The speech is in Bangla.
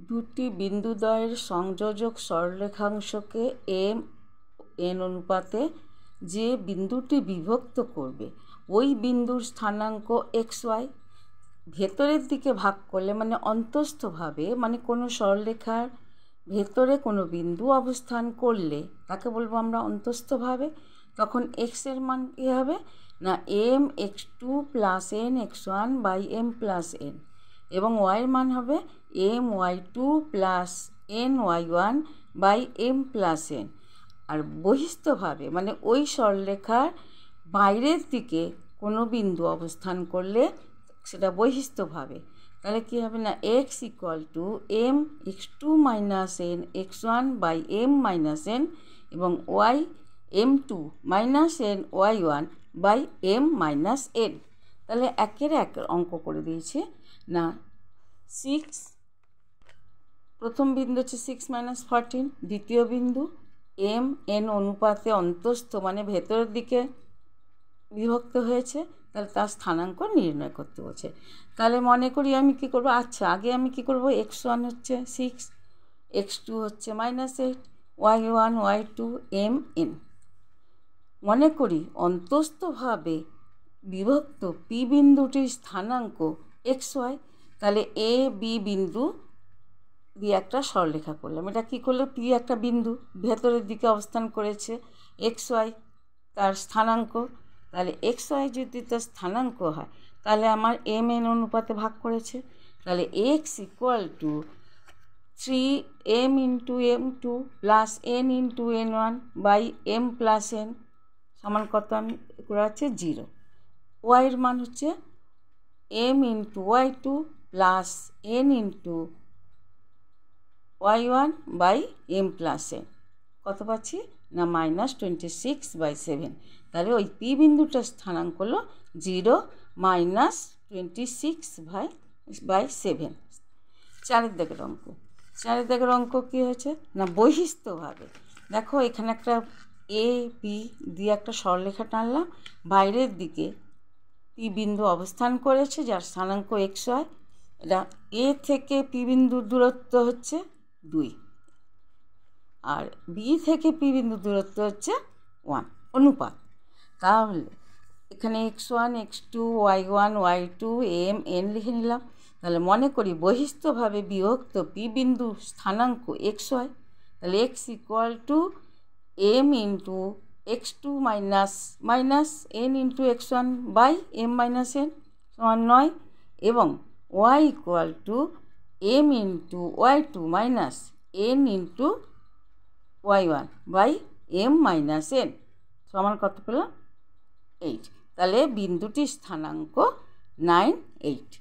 দুটি বিন্দুদ্বয়ের সংযোজক সরলরেখাংশকে এম এন অনুপাতে যে বিন্দুটি বিভক্ত করবে ওই বিন্দুর স্থানাঙ্ক এক্স ওয়াই। ভেতরের দিকে ভাগ করলে মানে অন্তস্থভাবে, মানে কোনো সরলরেখার ভেতরে কোনো বিন্দু অবস্থান করলে তাকে বলবো আমরা অন্তস্থভাবে। তখন এক্সের মান কী হবে না M X two plus N X one by M plus N, এবং ওয়াইয়ের মান হবে M Y two plus N Y one by M plus N. আর বহিস্থভাবে মানে ওই সরলরেখার বাইরের দিকে কোনো বিন্দু অবস্থান করলে সেটা বহিস্থভাবে, তাহলে কী হবে না X equal to M X two minus N X one by M minus N, এবং Y M two minus N Y one by M minus N. তাহলে একের এক অঙ্ক করে দিয়েছে না 6, প্রথম বিন্দু হচ্ছে 6 মাইনাস 14, দ্বিতীয় বিন্দু এম এন অনুপাতে অন্তস্থ মানে ভেতরের দিকে বিভক্ত হয়েছে, তাহলে তার স্থানাঙ্ক নির্ণয় করতে বলছে। তাহলে মনে করি আমি কী করব, আচ্ছা আগে আমি কী করব, এক্স ওয়ান হচ্ছে 6, এক্স টু হচ্ছে -8, y one y two m n. মনে করি অন্তস্থভাবে বিভক্ত পি বিন্দুটির স্থানাঙ্ক এক্স ওয়াই। তাহলে এ বি বিন্দু দিয়ে একটা সরলরেখা করলাম। এটা কী করলো, পি একটা বিন্দু ভেতরের দিকে অবস্থান করেছে, এক্স ওয়াই তার স্থানাঙ্ক। তাহলে এক্স ওয়াই যদি তার স্থানাঙ্ক হয় তাহলে আমার এম এন অনুপাতে ভাগ করেছে। তাহলে x equal to 3m into m two plus n into n one by M plus n সমান কত আমি করে আছে 0। ওয়াইয়ের মান হচ্ছে m into y two plus n into y one by M plus n, কত পাচ্ছি না -26/7। তাহলে ওই পি বিন্দুটার স্থানাঙ্ক হলো 0 -26/7। চারের দাগের অঙ্ক, চারের দাগের অঙ্ক কী হয়েছে না বহিস্থভাবে। দেখো এখানে একটা এ বি দিয়ে একটা সরলরেখা টানলাম, বাইরের দিকে পি বিন্দু অবস্থান করেছে যার স্থানাঙ্ক এক্স ওয়াই। এটা এ থেকে পি বিন্দুর দূরত্ব হচ্ছে 2, আর বি থেকে পি বিন্দুর দূরত্ব হচ্ছে 1 অনুপাত। তাহলে এখানে x one x two y one y two m n লিখে নিলাম। তাহলে মনে করি বহিস্থভাবে বিভক্ত পি বিন্দু স্থানাঙ্ক এক্স ওয়াই। তাহলে x equal to m into x two minus n into x one by M minus n সমান 9, এবং y equal to m into y two minus n into y one by M minus n সমান কত পেলাম 8। তাহলে বিন্দুটির স্থানাঙ্ক 9, 8।